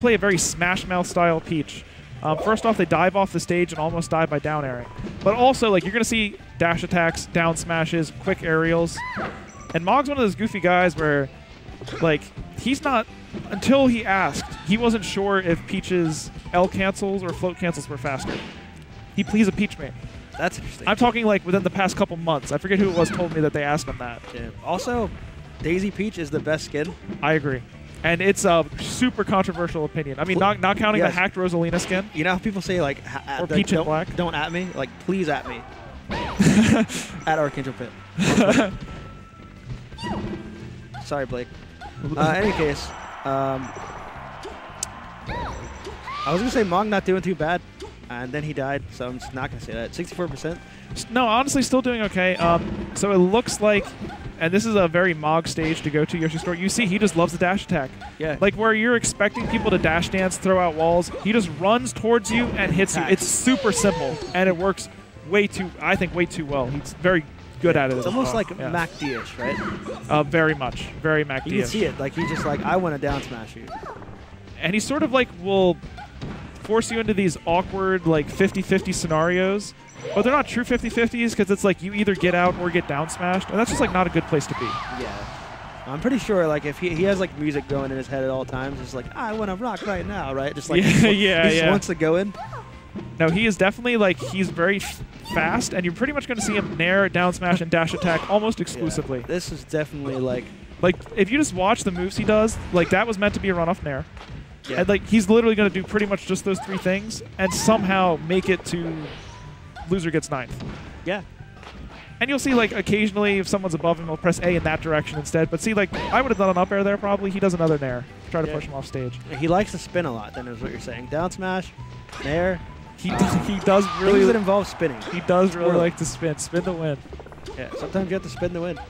play a very Smash Mouth style Peach. First off, they dive off the stage and almost die by down airing. But also, like, you're going to see dash attacks, down smashes, quick aerials. And MoG's one of those goofy guys where, like, he's not, until he asked, he wasn't sure if Peach's L cancels or float cancels were faster. He's a Peach main. That's interesting. I'm talking, like, within the past couple months. I forget who it was told me that they asked him that. Yeah. Also, Daisy Peach is the best skin. I agree. And it's a super controversial opinion. I mean, not counting the hacked Rosalina skin. You know how people say, like, or Peach and Black? Don't at me. Like, please at me. At Archangel Pit. Sorry, Blake. In any case, I was going to say MoG not doing too bad, and then he died, so I'm just not going to say that. 64%. No, honestly, still doing okay. So it looks like, and this is a very MoG stage to go to, Yoshi Store. You see, he just loves the dash attack. Yeah. Like where you're expecting people to dash dance, throw out walls, he just runs towards you and hits you. It's super simple, and it works I think, way too well. He's very good at it. It's almost like MacD-ish, right? Very much. Very MacD-ish. You can see it. Like, he's just like, I want to down smash you. And he sort of, like, will force you into these awkward, like, 50-50 scenarios. But they're not true 50-50s because it's like you either get out or get down smashed. And that's just, like, not a good place to be. Yeah. I'm pretty sure, like, if he has, like, music going in his head at all times, it's like, I want to rock right now, right? Just, like, he just wants to go in. No, he is definitely, like, he's very fast, and you're pretty much going to see him nair, down smash, and dash attack almost exclusively. Yeah. This is definitely, like, if you just watch the moves he does, like, that was meant to be a runoff nair. Yeah. And, like, he's literally going to do pretty much just those three things and somehow make it to loser gets 9th. Yeah. And you'll see, like, occasionally if someone's above him, he'll press A in that direction instead. But see, like, I would have done an up air there probably. He does another nair to try to push him off stage. He likes to spin a lot, then is what you're saying. Down smash, nair. He does really... Things that involve spinning. He does really like to spin. Spin to win. Yeah, sometimes you have to spin to win.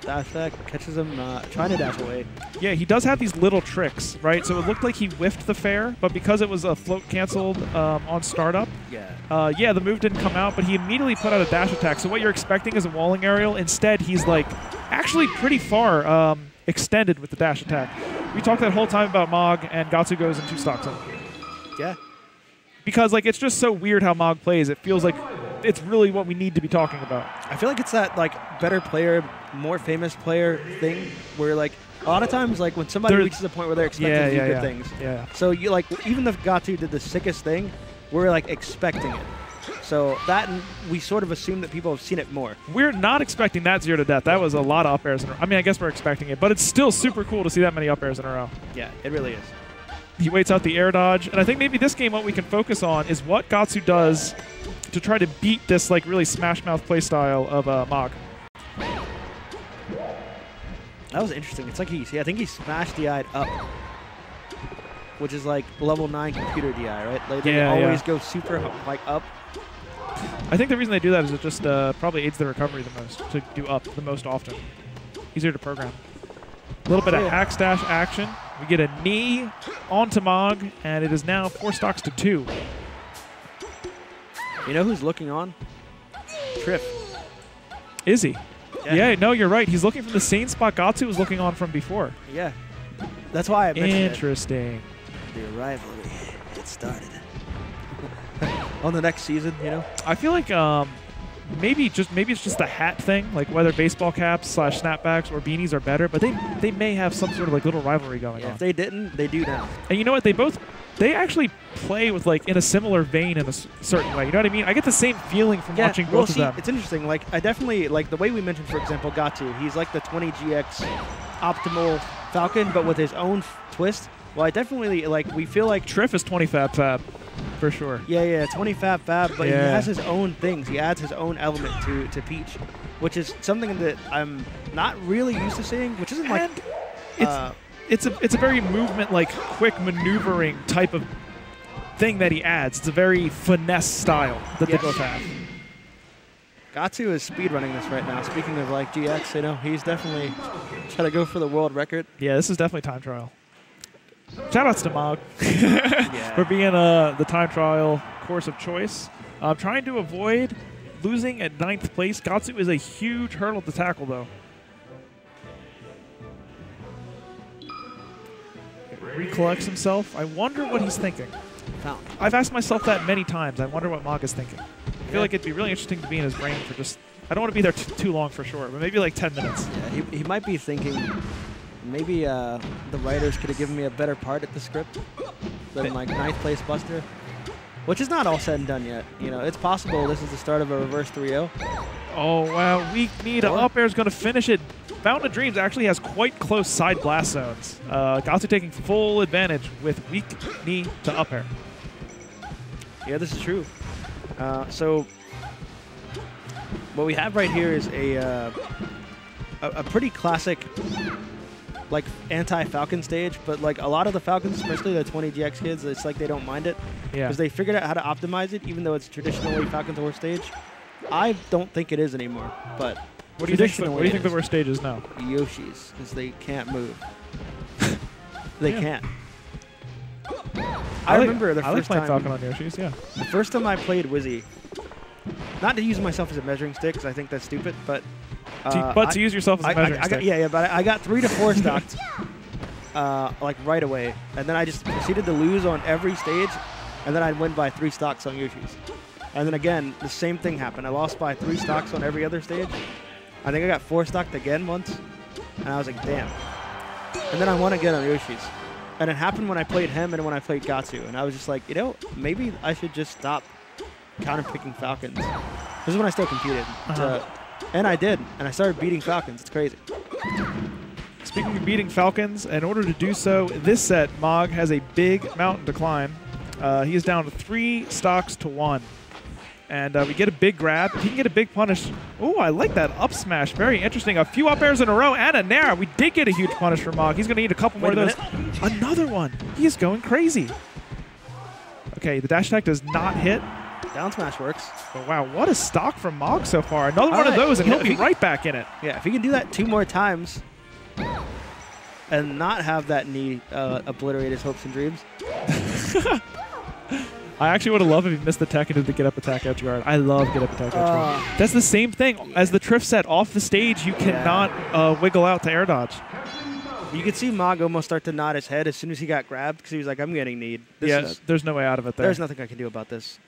Dash attack, catches him trying to dash away. Yeah, he does have these little tricks, right? So it looked like he whiffed the fair, but because it was a float canceled on startup, yeah, the move didn't come out, but he immediately put out a dash attack. So what you're expecting is a walling aerial. Instead, he's like actually pretty far extended with the dash attack. We talked that whole time about MoG, and Gahtzu goes and 2-stocks him. Yeah. Because like it's just so weird how MoG plays. It feels like it's really what we need to be talking about. I feel like it's that like better player, more famous player thing where like a lot of times like when somebody reaches a point where they're expecting to do good things. Yeah. So you like even if Gahtzu did the sickest thing, we're like expecting it. So that we sort of assume that people have seen it more. We're not expecting that 0 to death. That was a lot of up airs in a row. I mean, I guess we're expecting it, but it's still super cool to see that many up airs in a row. Yeah, it really is. He waits out the air dodge, and I think maybe this game what we can focus on is what Gahtzu does to try to beat this like really Smash Mouth playstyle of MoG. That was interesting. It's like I think he smashed DI'd up, which is like level 9 computer DI, right? Like they always go super like up. I think the reason they do that is it just probably aids the recovery the most to do up the most often. Easier to program. A little bit of hack stash action. We get a knee onto MoG, and it is now 4-2. You know who's looking on? Triff. Is he? Yeah, no, you're right. He's looking from the same spot Gahtzu was looking on from before. Yeah. That's why I mentioned Interesting. The rivalry. It started. On the next season, you know? I feel like maybe it's just the hat thing, like whether baseball caps / snapbacks or beanies are better, but they may have some sort of like little rivalry going on. If they didn't, they do now. And you know what? They actually play with like in a similar vein in a certain way. You know what I mean? I get the same feeling from watching both of them. It's interesting. Like I definitely like the way we mentioned, for example, Gahtzu. He's like the 20GX optimal Falcon, but with his own twist. Well, I definitely like. We feel like Triff is 20 fab. For sure. Yeah, 20 fab, but he has his own things. He adds his own element to Peach, which is something that I'm not really used to seeing, which isn't like... It's a very movement, like quick maneuvering type of thing that he adds. It's a very finesse style that they both have. Gahtzu is speedrunning this right now. Speaking of like GX, you know, he's definitely trying to go for the world record. Yeah, this is definitely time trial. Shoutouts to MoG for being the time trial course of choice. Trying to avoid losing at 9th place. Gahtzu is a huge hurdle to tackle, though. Reclaim collects himself. I wonder what he's thinking. Found. I've asked myself that many times. I wonder what MoG is thinking. I feel like it'd be really interesting to be in his brain for just... I don't want to be there too long for sure, but maybe like 10 minutes. Yeah, he might be thinking maybe the writers could have given me a better part at the script than like 9th place Buster, which is not all said and done yet. You know, it's possible this is the start of a reverse 3-0. Oh, wow. Weak knee to up air is going to finish it. Fountain of Dreams actually has quite close side blast zones. Gahtzu taking full advantage with weak knee to up air. Yeah, this is true. So what we have right here is a pretty classic like anti-Falcon stage, but like a lot of the Falcons, especially the 20GX kids, it's like they don't mind it because they figured out how to optimize it, even though it's traditionally Falcon's worst stage. I don't think it is anymore, but what do you think the worst stage is now? Yoshi's, because they can't move. They can't. I remember the first time Falcon on Yoshi's. Yeah. The first time I played Wizzy, not to use myself as a measuring stick, because I think that's stupid, but to use yourself as a measuring stick. But I got 3 to 4 stocked like right away, and then I just proceeded to lose on every stage, and then I'd win by 3 stocks on Yoshi's. And then again, the same thing happened. I lost by 3 stocks on every other stage. I think I got 4 stocked again once, and I was like, damn. And then I won again on Yoshi's. And it happened when I played him and when I played Gahtzu. And I was just like, you know, maybe I should just stop counter-picking Falcons. This is when I still competed. And I did. And I started beating Falcons. It's crazy. Speaking of beating Falcons, in order to do so, this set, MoG has a big mountain decline. He is down to 3 stocks to 1. And we get a big grab. He can get a big punish. Oh, I like that up smash. Very interesting. A few up airs in a row and a nair. We did get a huge punish from MoG. He's going to need a couple more of those. Another one. He is going crazy. Okay, the dash attack does not hit. Down smash works. Oh, wow, what a stock from MoG so far. Another one of those, and he'll be right back in it. Yeah, if he can do that 2 more times and not have that knee obliterate his hopes and dreams. I actually would have loved if he missed the tech into the get-up attack edge guard. I love get-up attack edge guard. That's the same thing. As the Triff set, off the stage, you cannot wiggle out to air dodge. You could see MoG almost start to nod his head as soon as he got grabbed because he was like, I'm getting kneed. There's no way out of it there. There's nothing I can do about this.